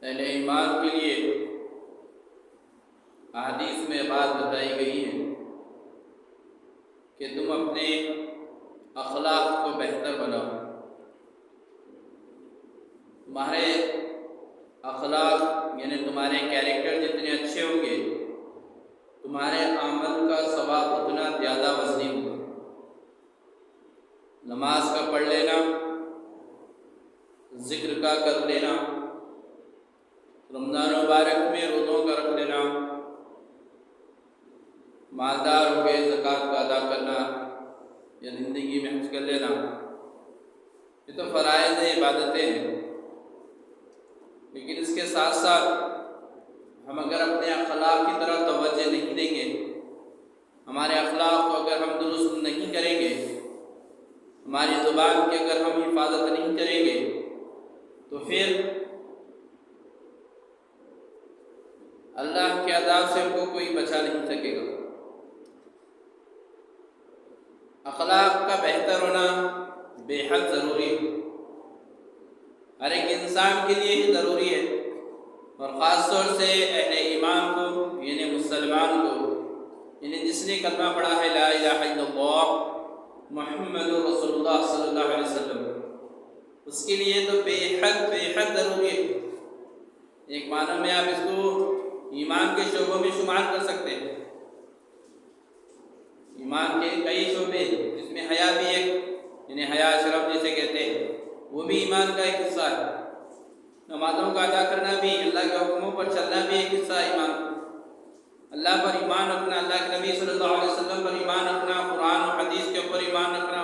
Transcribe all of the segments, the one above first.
اہل ایمان کے لیے احادیث میں بات بتائی گئی ہے کہ تم اپنے اخلاق کو بہتر بناؤ. تمہارے اخلاق یعنی تمہارے کیریکٹر جتنے اچھے ہوں گے تمہارے عمل کا ثواب اتنا زیادہ وزنی ہوگا. نماز کا پڑھ لینا، ذکر کا کر لینا، رمضان مبارک میں روزوں کا رکھ لینا، مالدار ہو کے زکوٰۃ کا ادا کرنا یا زندگی میں حج کر لینا، یہ تو فرائض عبادتیں ہیں. لیکن اس کے ساتھ ساتھ ہم اگر اپنے اخلاق کی طرف توجہ نہیں دیں گے، ہمارے اخلاق کو اگر ہم درست نہیں کریں گے، ہماری زبان کی اگر ہم حفاظت نہیں کریں گے تو پھر اللہ کے عذاب سے ہم کو کوئی بچا نہیں سکے گا. اخلاق کا بہتر ہونا بے حد ضروری ہے، ہر ایک انسان کے لیے ہی ضروری ہے، اور خاص طور سے اہل ایمان کو یعنی مسلمان کو، یعنی جس نے کلمہ پڑھا ہے لا الہ الا اللہ محمد رسول اللہ صلی اللہ علیہ وسلم، اس کے لیے تو بے حد ضروری ہے. ایک معنی میں آپ اس کو ایمان کے شعبوں میں شمار کر سکتے ہیں. ایمان کے کئی شعبے جس میں حیا بھی ایک، یعنی حیا شرف جسے کہتے ہیں، وہ بھی ایمان کا ایک حصہ ہے. نمازوں کا ادا کرنا بھی، اللہ کے حکموں پر چلنا بھی ایک حصہ ہے ایمان. اللہ پر ایمان رکھنا، اللہ کے نبی صلی اللہ علیہ وسلم پر ایمان رکھنا، قرآن و حدیث کے اوپر ایمان رکھنا،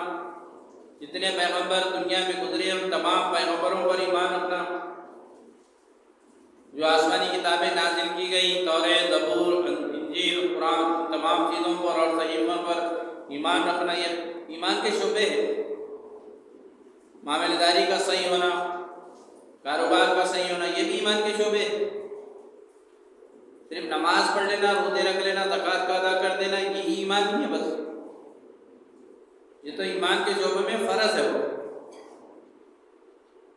جتنے پیغمبر دنیا میں گزرے ان تمام پیغمبروں پر ایمان رکھنا، جو آسمانی کتابیں نازل کی گئی توریت، زبور، انجیل، قرآن، تمام چیزوں پر اور صحیفوں پر ایمان رکھنا، یہ ایمان کے شعبے ہیں. معاملہ داری کا صحیح ہونا، کاروبار کا صحیح ہونا، یہ بھی ایمان کے شعبے ہیں. صرف نماز پڑھ لینا، روزے رکھ لینا، زکوٰۃ کا ادا کر دینا، یہی ایمان نہیں ہے بس. یہ تو ایمان کے شعبے میں فرض ہے وہ.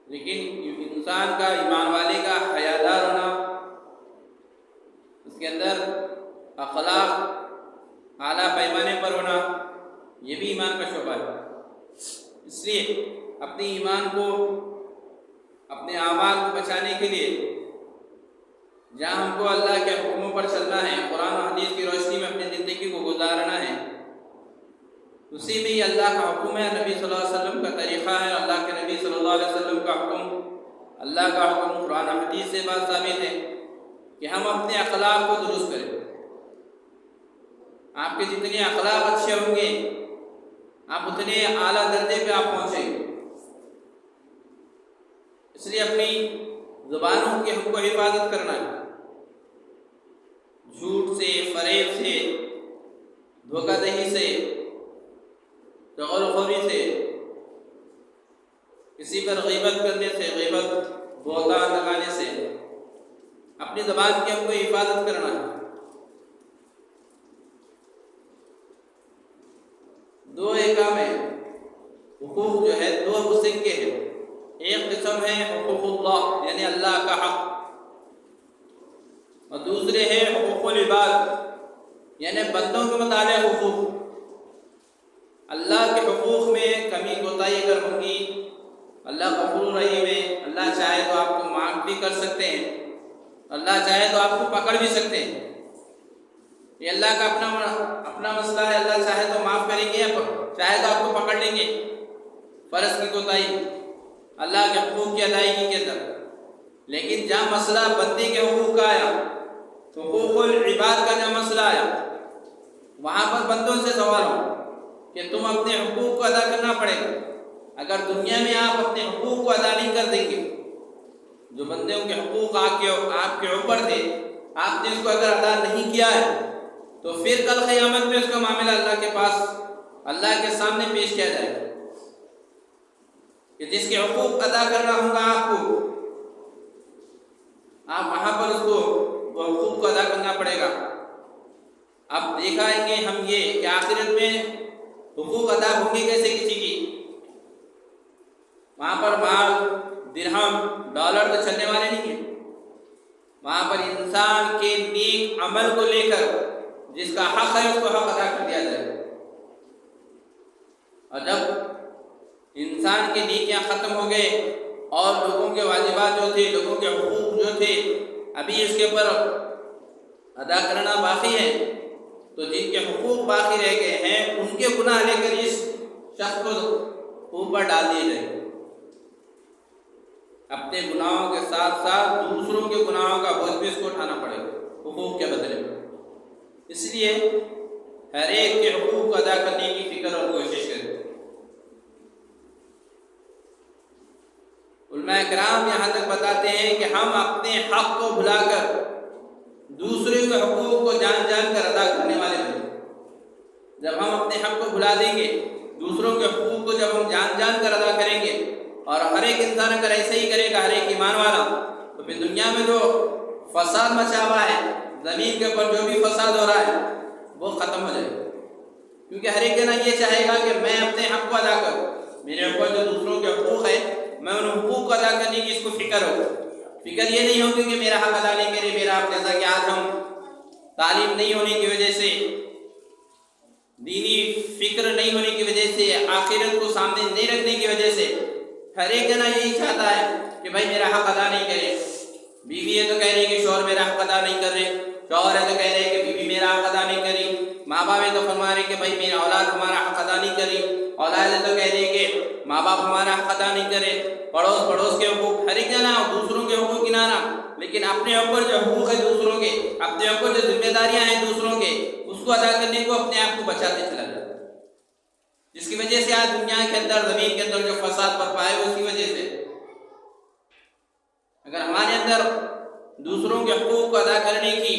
لیکن انسان کا، ایمان والے کا حیادار ہونا، اس کے اندر اخلاق اعلیٰ پیمانے پر ہونا، یہ بھی ایمان کا شعبہ ہے. اس لیے اپنے ایمان کو، اپنے اعمال کو بچانے کے لیے جہاں ہم کو اللہ کے حکموں پر چلنا ہے، قرآن و حدیث کی روشنی میں اپنی زندگی کو گزارنا ہے، اسی میں اللہ کا حکم ہے، نبی صلی اللہ علیہ وسلم کا طریقہ ہے، اللہ کے نبی صلی اللہ علیہ وسلم کا حکم، اللہ کا حکم قرآن و حدیث سے بات ثابت ہے کہ ہم اپنے اخلاق کو درست کریں. آپ کے جتنے اخلاق اچھے ہوں گے آپ اتنے اعلیٰ درجے پہ آپ پہنچیں گے. اس لیے اپنی زبانوں کی ہم کو حفاظت کرنا ہے، جھوٹ سے، فریب سے، دھوکہ دہی سے، غل خوری سے، کسی پر غیبت کرنے سے، غیبت بہتان لگانے سے، اپنی زبان کی ہم کو حفاظت کرنا ہے. دو احکام ہیں، حقوق جو ہے دو قسم کے ہیں. ایک قسم ہے حقوق اللہ یعنی اللہ کا حق، اور دوسرے ہے حقوق العباد یعنی بندوں کے متعلق حقوق. اللہ کے حقوق میں کمی کوتاہی اگر ہوگی، اللہ غفور رحیم ہے، اللہ چاہے تو آپ کو معاف بھی کر سکتے ہیں، اللہ چاہے تو آپ کو پکڑ بھی سکتے ہیں. یہ اللہ کا اپنا مسئلہ ہے. اللہ چاہے تو معاف کریں گے، چاہے تو آپ کو پکڑ لیں گے فرض کی کوتاہی اللہ کے حقوق کی ادائیگی کے اندر. لیکن جہاں مسئلہ بندے کے حقوق کا آیا، حقوق العباد کا جہاں مسئلہ آیا، وہاں پر بندوں سے سوال ہو کہ تم اپنے حقوق کو ادا کرنا پڑے گا. اگر دنیا میں آپ اپنے حقوق کو ادا نہیں کر دیں گے، جو بندوں کے حقوق آپ کے اوپر تھے، آپ نے اس کو اگر ادا نہیں کیا ہے تو پھر کل قیامت میں اس کا معاملہ اللہ کے پاس، اللہ کے سامنے پیش کیا جائے گا کہ جس کے حقوق ادا کرنا ہوگا آپ کو، آپ وہاں پر اس کو وہ حقوق کو ادا کرنا پڑے گا. اب دیکھائیں گے ہم یہ کہ آخرت میں حقوق ادا ہوں گے کیسے کسی کی. وہاں پر مال، درہم، ڈالر تو چلنے والے نہیں ہیں. وہاں پر انسان کے نیک عمل کو لے کر جس کا حق ہے اس کو حق ادا کر دیا جائے. اور جب انسان کی نیکیاں ختم ہو گئے اور لوگوں کے واجبات جو تھے، لوگوں کے حقوق جو تھے ابھی اس کے اوپر ادا کرنا باقی ہے، تو جن کے حقوق باقی رہ گئے ہیں ان کے گناہ لے کر اس شخص کو اوپر ڈال دیے جائیں. اپنے گناہوں کے ساتھ ساتھ دوسروں کے گناہوں کا بوجھ بھی اس کو اٹھانا پڑے گا حقوق کے بدلے میں. اس لیے ہر ایک کے حقوق کو ادا کرنے کی فکر اور کوشش کریں. علماء کرام یہاں تک بتاتے ہیں کہ ہم اپنے حق کو بھلا کر دوسرے کے حقوق کو جان جان کر ادا کرنے والے بنیں. جب ہم اپنے حق کو بھلا دیں گے، دوسروں کے حقوق کو جب ہم جان جان کر ادا کریں گے، اور ہر ایک انسان اگر ایسے ہی کرے گا، ہر ایک ایمان والا، تو پھر دنیا میں جو فساد مچا ہوا ہے، زمین کے اوپر جو بھی فساد ہو رہا ہے وہ ختم ہو جائے گا. کیونکہ ہر ایک جنا یہ چاہے گا کہ میں اپنے حق کو ادا کروں. میرے اوپر جو دوسروں کے حقوق ہے میں ان حقوق کو ادا کرنے کی اس کو فکر ہو. فکر یہ نہیں ہوگی کہ میرا حق ادا نہیں کرے میرا حق. جیسا کہ آج ہم تعلیم نہیں ہونے کی وجہ سے، دینی فکر نہیں ہونے کی وجہ سے، آخرت کو سامنے نہیں رکھنے کی وجہ سے ہر ایک جنا یہی چاہتا ہے کہ بھائی میرا حق ادا نہیں کرے. بیوی ہے تو کہہ رہی ہے کہ شوہر میرا حق ادا نہیں کر رہے، شوہر ہے تو کہہ رہے ہیں کہ بیوی میرا حق ادا نہیں کری، ماں باپ ہے تو فرما رہے کہ بھائی میرا اولاد ہمارا حق ادا نہیں کری، اولاد ہے تو کہہ رہے کہ ماں باپ ہمارا حق ادا نہیں کرے، پڑوس کے حقوق، ہر ایک جنا دوسروں کے حقوق گنانا. لیکن اپنے اوپر جو حقوق ہے دوسروں کے، اپنے اوپر جو ذمہ داریاں ہیں دوسروں کے، اس کو ادا کرنے کو اپنے آپ کو بچاتے چلا جاتا ہے. جس کی وجہ سے آج دنیا کے اندر، زمین کے اندر جو فساد برپا ہے اس کی وجہ سے. اگر ہمارے اندر دوسروں کے حقوق کو ادا کرنے کی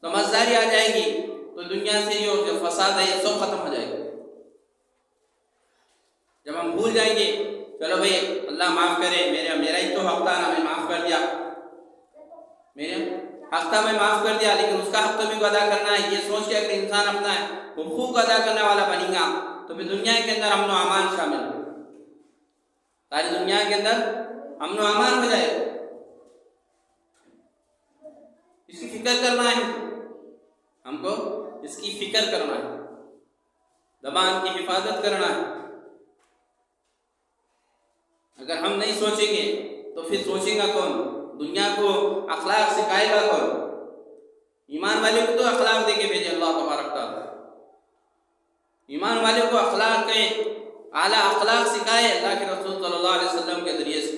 سمجھداری آ جائے گی تو دنیا سے جو فساد ہے یہ سب ختم ہو جائے گا. جب ہم بھول جائیں گے چلو بھائی اللہ معاف کرے، میرا ہی تو حق تھا نا، میں معاف کر دیا، میرا حق تھا میں معاف کر دیا، لیکن اس کا حق تو میرے کو ادا کرنا ہے، یہ سوچ کے اگر انسان اپنا حقوق ادا کرنے والا بنے گا تو پھر دنیا کے اندر امن و امان شامل ہو، ساری دنیا کے اندر امن و امان ہو جائے. اس کی فکر کرنا ہے، ہم کو اس کی فکر کرنا ہے، زبان کی حفاظت کرنا ہے. اگر ہم نہیں سوچیں گے تو پھر سوچے گا کون؟ دنیا کو اخلاق سکھائے گا کون؟ ایمان والے کو تو اخلاق دے کے بھیجے اللہ تبارک تعالیٰ. ایمان والے کو اخلاق کے اعلیٰ اخلاق سکھائے اللہ کے رسول صلی اللہ علیہ وسلم کے ذریعے سے.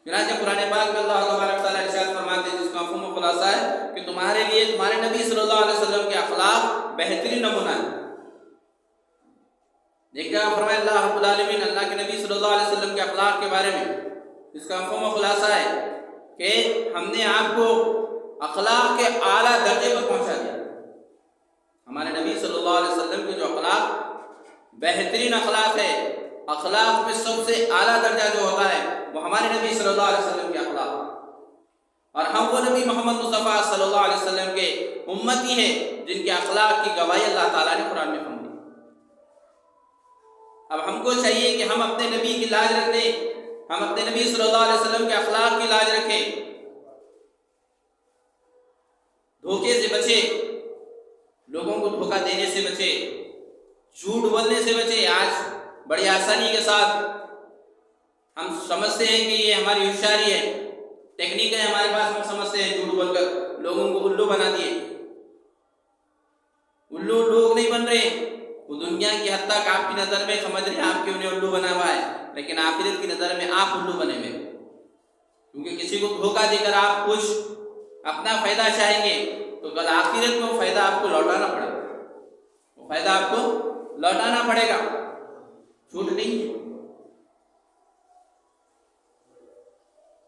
چنانچہ قرآن پاک میں اللہ تبارک تعالیٰ ارشاد فرماتے ہیں، جس کا مفہوم و خلاصہ ہے کہ تمہارے لیے تمہارے نبی صلی اللہ علیہ وسلم کے اخلاق بہترین نمونہ ہے. دیکھا فرمایا اللہ رب العالمین اللہ کے نبی صلی اللہ علیہ وسلم کے اخلاق کے بارے میں، اس کا مفہوم و خلاصہ ہے کہ ہم نے آپ کو اخلاق کے اعلیٰ درجے پر پہنچا دیا. ہمارے نبی صلی اللہ علیہ وسلم کے جو اخلاق بہترین اخلاق ہے، اخلاق میں سب سے اعلیٰ درجہ جو ہوتا ہے وہ ہمارے نبی صلی اللہ علیہ وسلم کے اخلاق. اور ہم وہ نبی محمد مصطفیٰ صلی اللہ علیہ وسلم کے امتی ہیں جن کے اخلاق کی گواہی اللہ تعالیٰ نے قرآن میں فرمائی. اب ہم کو چاہیے کہ ہم اپنے نبی کی لاج رکھیں، ہم اپنے نبی صلی اللہ علیہ وسلم کے اخلاق کی لاج رکھیں، دھوکے سے بچے، لوگوں کو دھوکہ دینے سے بچے، جھوٹ بولنے سے بچے. آج بڑی آسانی کے ساتھ ہم سمجھتے ہیں کہ یہ ہماری ہوشیاری ہے، ٹیکنیک ہے ہمارے پاس، ہم سمجھتے ہیں جھوٹ بول کر لوگوں کو الو بنا دیے. الو لوگ نہیں بن رہے، وہ دنیا کی حد تک آپ کی نظر میں سمجھ رہے ہیں آپ کے انہیں الو بنا ہوا ہے، لیکن آخرت کی نظر میں آپ الو بنے ہوئے. کیونکہ کسی کو دھوکہ دے کر آپ کچھ اپنا فائدہ چاہیں گے تو کل آخرت میں وہ فائدہ آپ کو لوٹانا پڑے گا، وہ فائدہ آپ کو لوٹانا پڑے گا، چھوٹ نہیں ہے.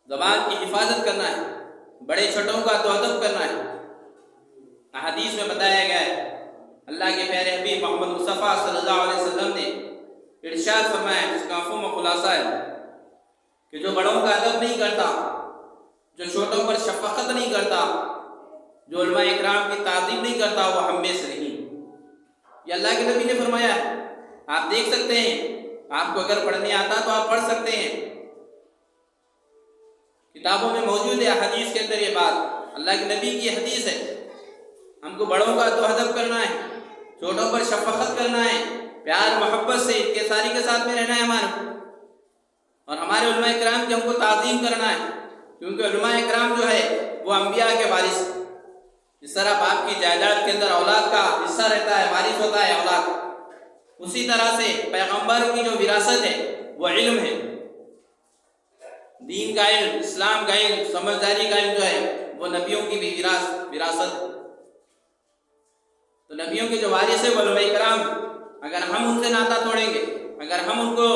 زبان کی حفاظت کرنا ہے، بڑے چھوٹوں کا تو ادب کرنا ہے. احادیث میں بتایا گیا ہے، اللہ کے پیارے حبیب محمد مصطفیٰ صلی اللہ علیہ وسلم نے ارشاد فرمایا، جس کا مفہوم و خلاصہ ہے کہ جو بڑوں کا ادب نہیں کرتا، جو چھوٹوں پر شفقت نہیں کرتا، جو علماء اکرام کی تعظیم نہیں کرتا، وہ ہم میں سے نہیں. یہ اللہ کے نبی نے فرمایا ہے. آپ دیکھ سکتے ہیں، آپ کو اگر پڑھنے آتا تو آپ پڑھ سکتے ہیں کتابوں میں موجود ہے، حدیث کے اندر یہ بات اللہ کے نبی کی حدیث ہے۔ ہم کو بڑوں کا تو ادب کرنا ہے، چھوٹوں پر شفقت کرنا ہے، پیار محبت سے ان کے ساری کے ساتھ میں رہنا ہے ہمارا، اور ہمارے علماء کرام کی ہم کو تعظیم کرنا ہے، کیونکہ علماء کرام جو ہے وہ انبیاء کے وارث ہیں۔ جس طرح باپ کی جائیداد کے اندر اولاد کا حصہ رہتا ہے، وارث ہوتا ہے اولاد، اسی طرح سے پیغمبر کی جو وراثت ہے وہ علم ہے، دین کا علم، اسلام کا علم، سمجھداری کا علم جو ہے وہ نبیوں کی بھی وراثت ہے۔ تو نبیوں کے جو وارث ہے وہ علماء کرام، اگر ہم ان سے ناطہ توڑیں گے، اگر ہم ان کو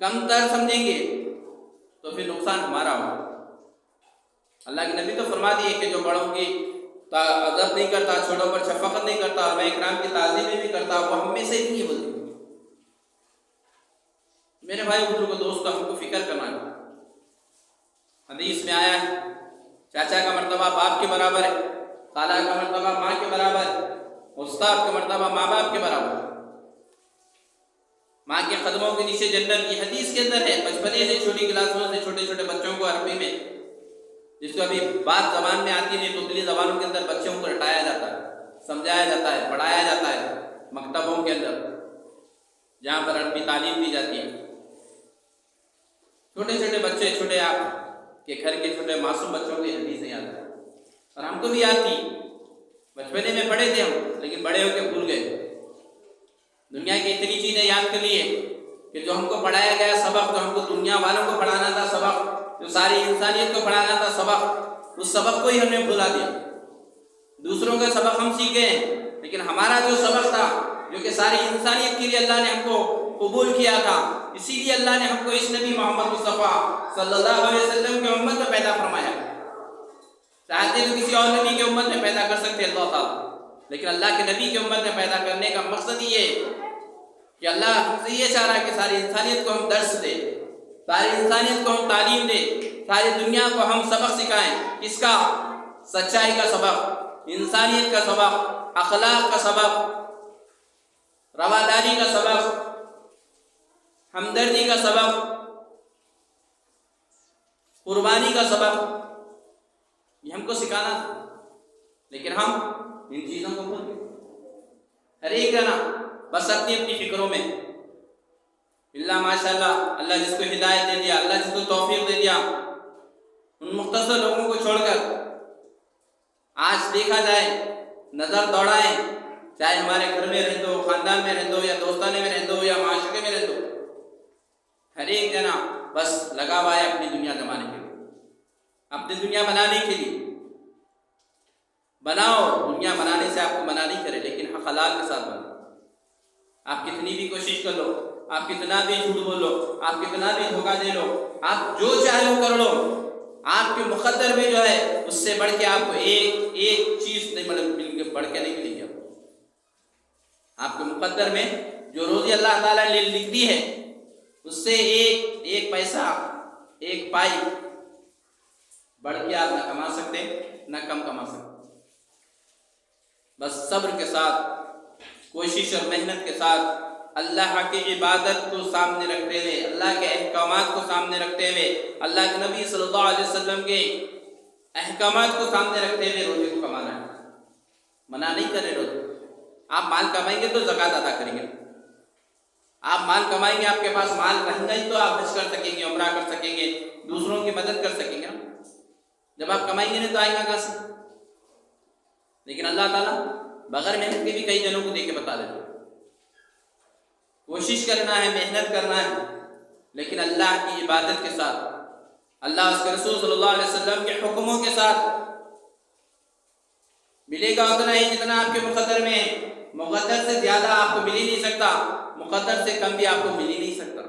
کم تر سمجھیں گے تو پھر نقصان ہمارا ہوگا۔ اللہ کے نبی تو فرما دیے کہ جو بڑوں کی ادب نہیں کرتا، چھوٹوں پر شفقت نہیں کرتا، علماء کرام کی تعظیم نہیں کرتا، وہ ہم میں سے نہیں بولتے۔ میرے بھائی بزرگوں دوستوں، ہم کو فکر کرنا ہے۔ حدیث میں آیا ہے چاچا کا مرتبہ باپ کے برابر ہے، خالہ کا مرتبہ ماں کے برابر ہے، استاد کا مرتبہ ماں باپ کے برابر ہے۔ ماں کے قدموں کے نیچے جنت، یہ حدیث کے اندر ہے۔ بچپنے سے چھوٹی کلاسوں سے چھوٹے چھوٹے بچوں کو عربی میں، جس کو ابھی بات زبان میں آتی نہیں، تو دلی زبانوں کے اندر بچوں کو رٹایا جاتا ہے، سمجھایا جاتا ہے، پڑھایا جاتا ہے مکتبوں کے اندر جہاں پر عربی تعلیم دی جاتی ہے۔ چھوٹے چھوٹے بچے، چھوٹے آپ کے گھر کے چھوٹے معصوم بچوں کی حدیثیں یاد ہیں، اور ہم کو بھی یاد تھی، بچپنے میں پڑھے تھے ہم، لیکن بڑے ہو کے بھول گئے۔ دنیا کی اتنی چیزیں یاد کر لیے کہ جو ہم کو پڑھایا گیا سبق، جو ہم کو دنیا والوں کو پڑھانا تھا سبق، جو ساری انسانیت کو پڑھانا تھا سبق، اس سبق کو ہی ہم نے بھلا دیا۔ دوسروں کا سبق ہم سیکھے ہیں، لیکن ہمارا جو سبق تھا، جو کہ ساری انسانیت کے لیے اللہ نے ہم کو قبول کیا تھا، اسی لیے اللہ نے ہم کو اس نبی محمد مصطفیٰ صلی اللہ علیہ وسلم کی امت میں پیدا فرمایا۔ چاہتے تو کسی اور نبی کی امت میں پیدا کر سکتے اللہ تعالیٰ، لیکن اللہ کے نبی کی امت میں پیدا کرنے کا مقصد یہ ہے کہ اللہ ہم سے یہ چاہ رہا ہے کہ ساری انسانیت کو ہم درس دیں، ساری انسانیت کو ہم تعلیم دیں، ساری دنیا کو ہم سبق سکھائیں۔ کس کا؟ سچائی کا سبق، انسانیت کا سبق، اخلاق کا سبق، رواداری کا سبق، ہمدردی کا سبق، قربانی کا سبق، یہ ہم کو سکھانا تھا، لیکن ہم ان چیزوں کو بھول گئے۔ ہر ایک جنا بس اپنی اپنی فکروں میں، اللہ ماشاء اللہ، اللہ جس کو ہدایت دے دیا، اللہ جس کو توفیق دے دیا، ان مختصر لوگوں کو چھوڑ کر آج دیکھا جائے، نظر دوڑائیں، چاہے ہمارے گھر میں رہ دو، خاندان میں رہ دو، یا دوستانے میں رہ دو، یا معاشرے میں رہ دو، ہر ایک جنا بس لگا ہوا ہے اپنی دنیا جمانے کے لیے، اپنی دنیا بنانے کے لیے۔ بناؤ، دنیا بنانے سے آپ کو منع نہیں کرے، لیکن حق حلال کے ساتھ بناؤ۔ آپ کتنی بھی کوشش کر لو، آپ کتنا بھی جھوٹ بولو، آپ کتنا بھی دھوکہ دے لو، آپ جو چاہے وہ کر لو، آپ کے مقدر میں جو ہے اس سے بڑھ کے آپ کو ایک چیز نہیں بڑھ کے نہیں ملے گی۔ آپ کے مقدر میں جو روزی اللہ تعالیٰ نے لکھ دی ہے، اس سے ایک پیسہ، ایک پائی بڑھ کے آپ نہ کما سکتے، نہ کم کما سکتے۔ بس صبر کے ساتھ، کوشش اور محنت کے ساتھ، اللہ کی عبادت کو سامنے رکھتے ہوئے، اللہ کے احکامات کو سامنے رکھتے ہوئے، اللہ کے نبی صلی اللہ علیہ وسلم کے احکامات کو سامنے رکھتے ہوئے روزے کو کمانا ہے۔ منع نہیں کرے روزے۔ آپ مال کمائیں گے تو زکوٰۃ ادا کریں گے، آپ مال کمائیں گے، آپ کے پاس مال رہیں گا ہی تو آپ حج کر سکیں گے، عمرہ کر سکیں گے، دوسروں کی مدد کر سکیں گے نا۔ جب آپ کمائیں گے نہیں تو آئیں گا کہاں سے؟ لیکن اللہ تعالیٰ بغیر محنت کے بھی کئی جنوں کو دے کے بتا دیتے۔ کوشش کرنا ہے، محنت کرنا ہے، لیکن اللہ کی عبادت کے ساتھ، اللہ اس کے رسول صلی اللہ علیہ وسلم کے حکموں کے ساتھ۔ ملے گا اتنا ہی جتنا آپ کے مقدر میں ہے، مقدر سے زیادہ آپ کو مل ہی نہیں سکتا، مقدر سے کم بھی آپ کو مل ہی نہیں سکتا۔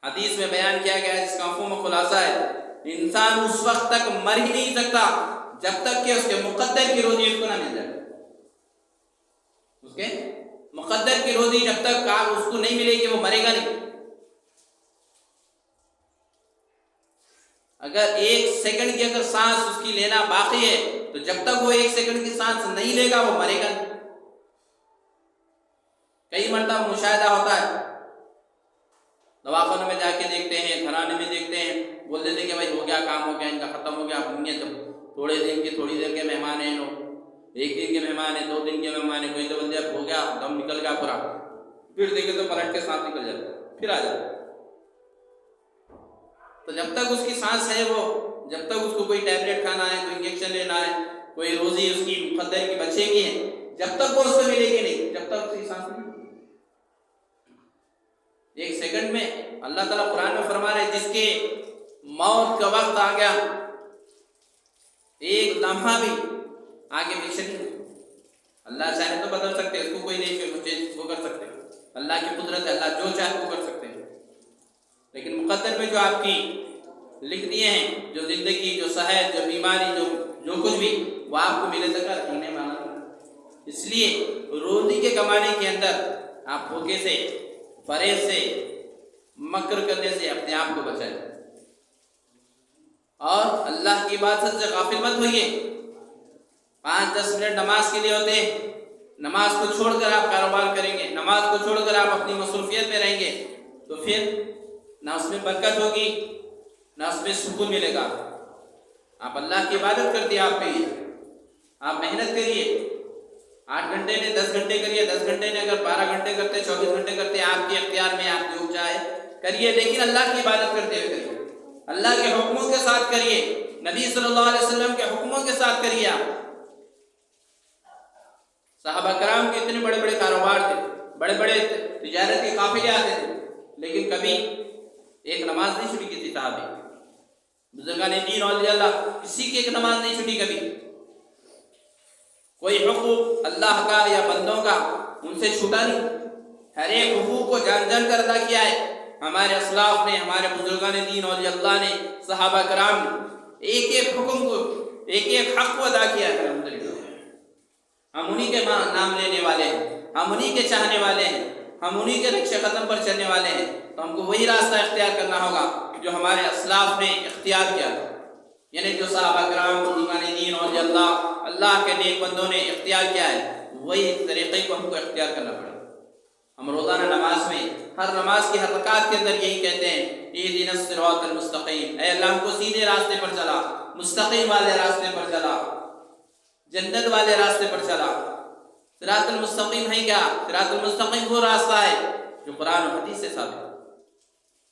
حدیث میں بیان کیا گیا ہے، جس کا مفہوم خلاصہ ہے، انسان اس وقت تک مر ہی نہیں سکتا جب تک کہ اس کے مقدر کی روزی اس کو نہ مل جائے۔ اس کے مقدر کی روزی جب تک اس کو نہیں ملے گی وہ مرے گا نہیں۔ اگر 1 سیکنڈ کی اگر سانس اس کی لینا باقی ہے تو جب تک وہ 1 سیکنڈ کی سانس نہیں لے گا وہ مرے گا نہیں۔ کئی مرتبہ مشاہدہ ہوتا ہے، دواخانوں میں جا کے دیکھتے ہیں، گھرانے میں دیکھتے ہیں، بول دیتے کہ بھائی ہو گیا کام، ہو گیا ان کا ختم ہو گیا، اپنی جب تھوڑی دیر کے مہمان ہیں، لو 1 دن کے مہمان ہیں، 2 دن کے مہمان ہیں، کوئی تو بندے اب ہو گیا دم نکل گیا پورا، پھر دیکھے تو پلٹ کے سانس نکل جاتا، پھر آ جاتا۔ تو جب تک اس کی سانس ہے، وہ جب تک اس کو کوئی ٹیبلٹ کھانا ہے، کوئی انجیکشن لینا ہے، کوئی روزی اس کی مقدر کی بچے کی ہے، جب تک وہ اس کو ملے گی نہیں، جب تک اس کی سانس نہیں۔ 1 سیکنڈ میں اللہ تعالیٰ قرآن میں فرما رہے جس کے موت کا وقت آ گیا، ایک لمحہ بھی آگے پیچھے نہیں، اللہ چاہے تو بدل سکتے، اس کو کوئی نہیں وہ کر سکتے، اللہ کی قدرت ہے، اللہ جو چاہے وہ کر سکتے ہیں، لیکن مقدر میں جو آپ کی لکھ دیے ہیں، جو زندگی، جو صحت، جو بیماری، جو کچھ بھی، وہ آپ کو ملے تک رکھنے والا۔ اس لیے روزی کے کمانے کے اندر آپ دھوکے سے، فریب سے، مکر کرنے سے اپنے آپ کو بچائیں، اور اللہ کی عبادت سے غافل مت ہوئیے۔ 5-10 منٹ نماز کے لیے ہوتے ہیں، نماز کو چھوڑ کر آپ کاروبار کریں گے، نماز کو چھوڑ کر آپ اپنی مصروفیت میں رہیں گے، تو پھر نہ اس میں برکت ہوگی، نہ اس میں سکون ملے گا۔ آپ اللہ کی عبادت کرتے، آپ کریے، آپ محنت کریے، 8 گھنٹے نے 10 گھنٹے کریے، 10 گھنٹے نے اگر 12 گھنٹے کرتے، 24 گھنٹے کرتے، آپ کے اختیار میں، آپ جو چاہے کریے، لیکن اللہ کی عبادت کرتے ہوئے کریے، اللہ کے حکموں کے ساتھ کریے، نبی صلی اللہ علیہ وسلم کے حکموں کے ساتھ کریے۔ آپ صحابہ کرام کے اتنے بڑے بڑے کاروبار تھے، بڑے بڑے تجارت کے قافلے آتے تھے، لیکن کبھی ایک نماز نہیں چھوٹی کی تھی صحابی، بزرگان دین اولیاء اللہ کسی کی ایک نماز نہیں چھوٹی کبھی، کوئی حقوق اللہ کا یا بندوں کا ان سے چھوٹا نہیں، ہر ایک حقوق کو جان جان کر ادا کیا ہے ہمارے اسلاف نے، ہمارے بزرگان دین اولیاء اللہ نے، صحابہ کرام نے، ایک ایک حکم کو، ایک ایک حق کو ادا کیا ہے الحمدللہ۔ ہم انہی کے نام لینے والے ہیں، ہم انہی کے چاہنے والے ہیں، ہم انہی کے نقش قدم پر چلنے والے ہیں، تو ہم کو وہی راستہ اختیار کرنا ہوگا جو ہمارے اسلاف نے اختیار کیا تھا، یعنی جو صحابہ کرام، بزرگان دین اور اللہ کے نیک بندوں نے اختیار کیا ہے، وہی طریقے کو ہم کو اختیار کرنا پڑے۔ ہم روزانہ نماز میں، ہر نماز کی ہر رکعت کے اندر یہی کہتے ہیں، اہدنا الصراط المستقیم، اے اللہ ہم کو سیدھے راستے پر چلا، مستقیم والے راستے پر چلا، جنت والے راستے پر چلا۔ صراط المستقیم ہے کیا؟ صراط المستقیم وہ راستہ ہے جو قرآن و حدیث سے ثابت ہے،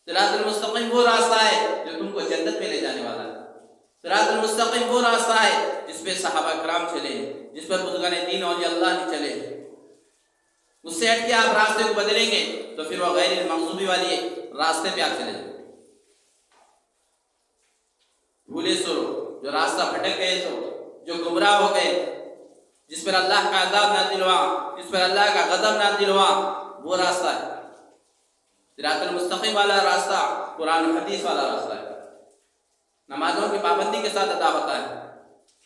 صراط المستقیم وہ راستہ ہے جو تم کو جنت میں لے جانے والا ہے، صراط المستقیم وہ راستہ ہے جس پہ صحابہ کرام چلے، جس پر بزرگان دین اولیاء اللہ نے چلے۔ اس سے ہٹ کے آپ راستے کو بدلیں گے تو پھر وہ غیر المغضوبی والی راستے پہ آپ چلے جائیں، بھولے سو جو راستہ بھٹک گئے، سو جو گمراہ ہو گئے، جس پر اللہ کا عذاب نازل ہوا، جس پر اللہ کا غضب نازل ہوا، وہ راستہ ہے صراط المستقیم والا راستہ، قرآن و حدیث والا راستہ ہے۔ نمازوں کی پابندی کے ساتھ ادا ہوتا ہے،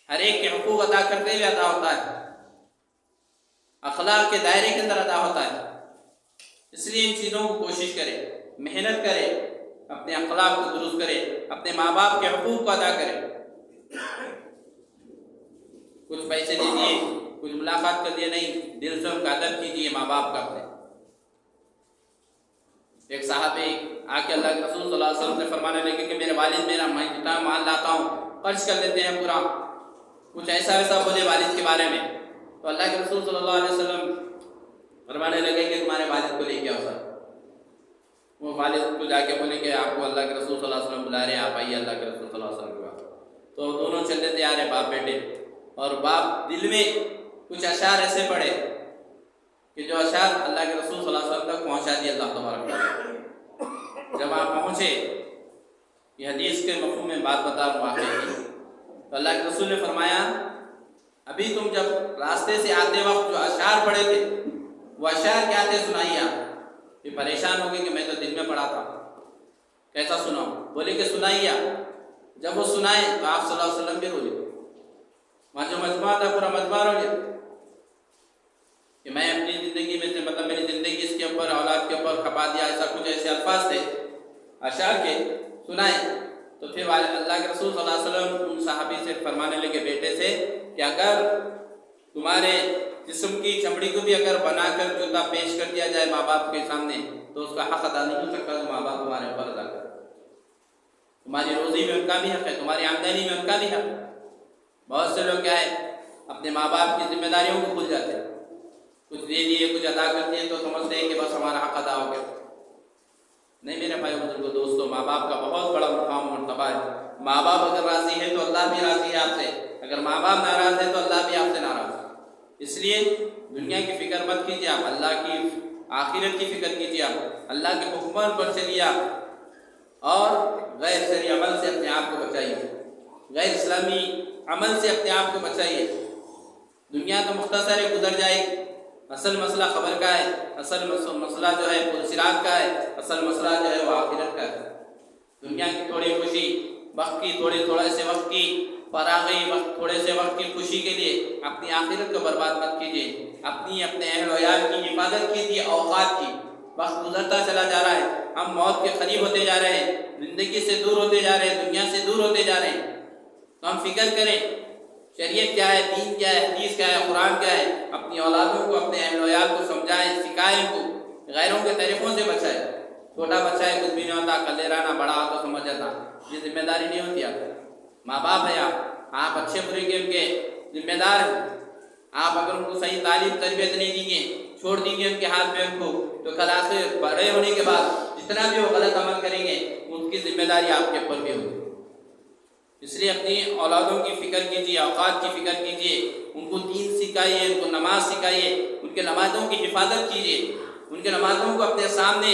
ہر ایک کے حقوق ادا کرتے ہوئے ادا ہوتا ہے، اخلاق کے دائرے کے اندر ادا ہوتا ہے۔ اس لیے ان چیزوں کو کوشش کرے، محنت کرے، اپنے اخلاق کو درست کرے، اپنے ماں باپ کے حقوق کو ادا کرے۔ کچھ پیسے دے دیے، کچھ ملاقات کر دیے، نہیں، دل سے ان کا ادب کیجیے ماں باپ کا اپنے۔ ایک صحابی آ کے اللہ کے رسول صلی اللہ علیہ وسلم سے فرمانے لگے کہ میرے والد میرا میں جتنا مال لاتا ہوں خرچ کر لیتے ہیں پورا، کچھ ایسا ویسا بولے والد کے بارے میں، تو اللہ کے رسول صلی اللہ علیہ وسلم فرمانے لگے کہ تمہارے والد کو لے کے آؤ سر۔ وہ والد کو جا کے بولے کہ آپ کو اللہ کے رسول صلی اللہ علیہ وسلم بلا رہے ہیں، آپ آئیے اللہ کے رسول صلی اللہ علیہ وسلم کے پاس۔ تو دونوں چلتے تیار ہیں، باپ بیٹے، اور باپ دل میں کچھ اشعار ایسے پڑے کہ جو اشعار اللہ کے رسول صلی اللہ علیہ وسلم تک پہنچا دی اللہ تبارک تعالیٰ۔ جب آپ پہنچے، یہ حدیث کے مفہوم میں بات بتا رہا ہوں واقعی، تو اللہ کے رسول نے فرمایا ابھی تم جب راستے سے آتے وقت جو اشعار پڑے تھے، وہ اشعار کیا تھے سنائیے آپ۔ پھر پریشان ہو گئے کہ میں تو دل میں پڑھا تھا، کیسا سناؤں؟ بولے کہ سنائیے آپ۔ جب وہ سنائے تو آپ صلی اللہ علیہ وسلم بھی رو لے، وہاں جو مجموعہ تھا پورا مجموعہ رو لیا کہ میں اپنی زندگی میں سے، مطلب میری زندگی اس کے اوپر، اولاد کے اوپر کھپا دیا، ایسا کچھ ایسے الفاظ تھے اشعار کے، سنائے۔ تو پھر اللہ کے رسول صلی اللہ علیہ وسلم ان صحابی سے فرمانے لگے، بیٹے سے، کہ اگر تمہارے جسم کی چمڑی کو بھی اگر بنا کر جوتا پیش کر دیا جائے ماں باپ کے سامنے تو اس کا حق ادا نہیں ہو سکتا جو ماں باپ تمہارے اوپر ادا کرے۔ تمہاری روزی میں ان کا بھی حق ہے، تمہاری آمدنی میں ان کا بھی حق ہے۔ بہت سے لوگ کیا ہے اپنے ماں باپ کی ذمہ داریوں کو بھول جاتے ہیں، کچھ دے دیے کچھ ادا کرتے ہیں تو سمجھتے ہیں کہ بس ہمارا حق ادا ہو گیا۔ نہیں میرے بھائی بزرگوں دوستوں، ماں باپ کا بہت بڑا مقام و مرتبہ ہے۔ ماں باپ اگر راضی ہے تو اللہ بھی راضی ہے آپ سے، اگر ماں باپ ناراض ہے تو اللہ بھی آپ سے ناراض ہے۔ اس لیے دنیا کی فکر مت کیجیے آپ، اللہ کی آخرت کی فکر کیجیے آپ، اللہ کے حکم پر چلیے آپ، اور غیر شرعی عمل سے اپنے آپ کو بچائیے، غیر اسلامی عمل سے اپنے آپ کو بچائیے۔ دنیا تو مختصر ہے، گزر جائے گی، اصل مسئلہ خبر کا ہے، اصل مسئلہ جو ہے پرسرات کا ہے، اصل مسئلہ جو ہے وہ آخرت کا ہے۔ دنیا کی تھوڑی خوشی وقت کی، تھوڑے سے وقت کی فراغی، تھوڑے سے وقت کی خوشی کے لیے اپنی آخرت کو برباد مت کیجیے، اپنے اہل و عیال کی حفاظت کیجیے، اوقات کی۔ وقت گزرتا چلا جا رہا ہے، ہم موت کے قریب ہوتے جا رہے ہیں، زندگی سے دور ہوتے جا رہے ہیں، دنیا سے دور ہوتے جا رہے ہیں، تو ہم فکر کریں شریعت کیا ہے، دین کیا ہے، حدیث کیا ہے، قرآن کیا ہے، اپنی اولادوں کو، اپنے اہل و عیال کو سمجھائیں، سکھائیں، کو غیروں کے طریقوں سے بچائیں۔ چھوٹا بچہ ہے، کچھ بھی نہیں ہوتا، کلے رہنا، بڑا ہو تو سمجھ جاتا، یہ ذمہ داری نہیں ہوتی آپ۔ ماں باپ ہے آپ اچھے برے کے ان کے ذمہ دار ہیں۔ آپ اگر ان کو صحیح تعلیم تربیت نہیں دیں گے، چھوڑ دیں گے ان کے ہاتھ میں ان کو، تو کل آخر بڑے ہونے کے بعد جتنا بھی وہ غلط عمل کریں گے ان کی ذمہ داری آپ کے اوپر بھی ہوگی۔ اس لیے اپنی اولادوں کی فکر کیجیے، اوقات کی فکر کیجیے، ان کو دین سکھائیے، ان کو نماز سکھائیے، ان کے نمازوں کی حفاظت کیجیے، ان کے نمازوں کو اپنے سامنے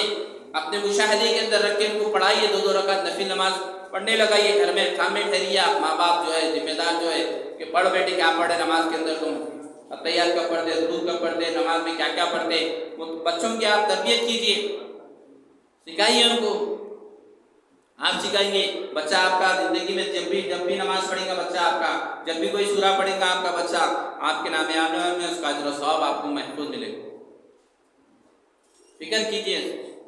اپنے مشاہدے کے اندر رکھ کے ان کو پڑھائیے، 2 رکعت نفل نماز پڑھنے لگائیے، گھر میں کھانے ٹھہریے آپ، ماں باپ جو ہے ذمہ دار جو ہے کہ پڑھ بیٹے کیا پڑھے نماز کے اندر، تم تیار کب پڑھتے، درود کب پڑھتے، نماز میں کیا کیا پڑھتے، بچوں کی آپ تربیت کیجیے، سکھائیے ان کو۔ آپ سکھائیں گے، بچہ آپ کا زندگی میں جب بھی نماز پڑھے گا بچہ آپ کا، جب بھی کوئی سورہ پڑھے گا آپ کا بچہ، آپ کے نام آنے میں اس کا اجر و ثواب آپ کو محفوظ ملے گا۔ فکر کیجیے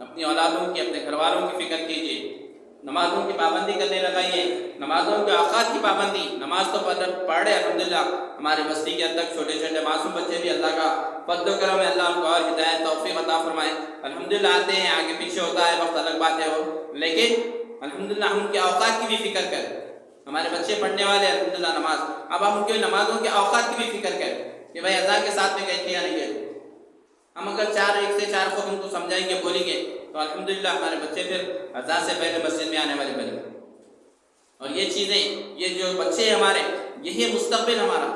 اپنی اولادوں کی، اپنے گھر والوں کی فکر کیجیے، نمازوں کی پابندی کرنے لگائیے، نمازوں کے اوقات کی پابندی، نماز تو پڑھ رہے الحمدللہ، ہمارے بستی کے اندر چھوٹے چھوٹے معصوم بچے بھی، اللہ کا فضل و کرم ہے، اللہ ان کو اور ہدایت توفیق عطا فرمائے، الحمدللہ آتے ہیں، آگے پیچھے ہوتا ہے وقت، الگ بات ہے وہ، لیکن الحمدللہ ہم ان کے اوقات کی بھی فکر کریں۔ ہمارے بچے پڑھنے والے الحمدللہ نماز، اب ہم ان کے نمازوں کے اوقات کی بھی فکر کریں کہ بھائی اذان کے ساتھ میں گئے تھے یا نہیں گئے تھے۔ ہم اگر 1 سے 4 خود ان کو سمجھائیں گے، بولیں گے، تو الحمدللہ ہمارے بچے پھر اذان سے پہلے مسجد میں آنے والے بنے۔ اور یہ چیزیں، یہ جو بچے ہیں ہمارے، یہی مستقبل ہمارا۔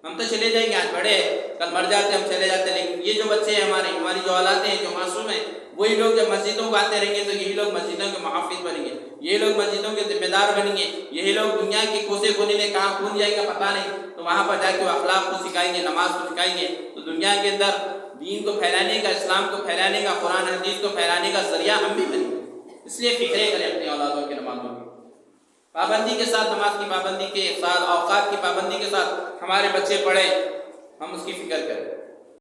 ہم تو چلے جائیں گے، آج بڑے کل مر جاتے، ہم چلے جاتے، لیکن یہ جو بچے ہیں ہماری جو اولادیں ہیں، جو معصوم ہیں، وہی لوگ جب مسجدوں کو آتے رہیں گے تو یہی لوگ مسجدوں کے محافظ بنیں گے، یہی لوگ مسجدوں کے ذمہ دار بنیں گے، یہی لوگ دنیا کے کوسے کونے میں کہاں کھون جائیں گے پتہ نہیں، تو وہاں پر جا کے وہ اخلاق کو سکھائیں گے، نماز کو سکھائیں گے، تو دنیا کے اندر دین کو پھیلانے کا، اسلام کو پھیلانے کا، قرآن حدیث کو پھیلانے کا ذریعہ ہم بھی بنیں گے۔ اس لیے فکریں کریں اپنی اولادوں کے نمازوں کی پابندی کے ساتھ، نماز کی پابندی کے ساتھ، اوقات کی پابندی کے ساتھ ہمارے بچے پڑھیں، ہم اس کی فکر کریں۔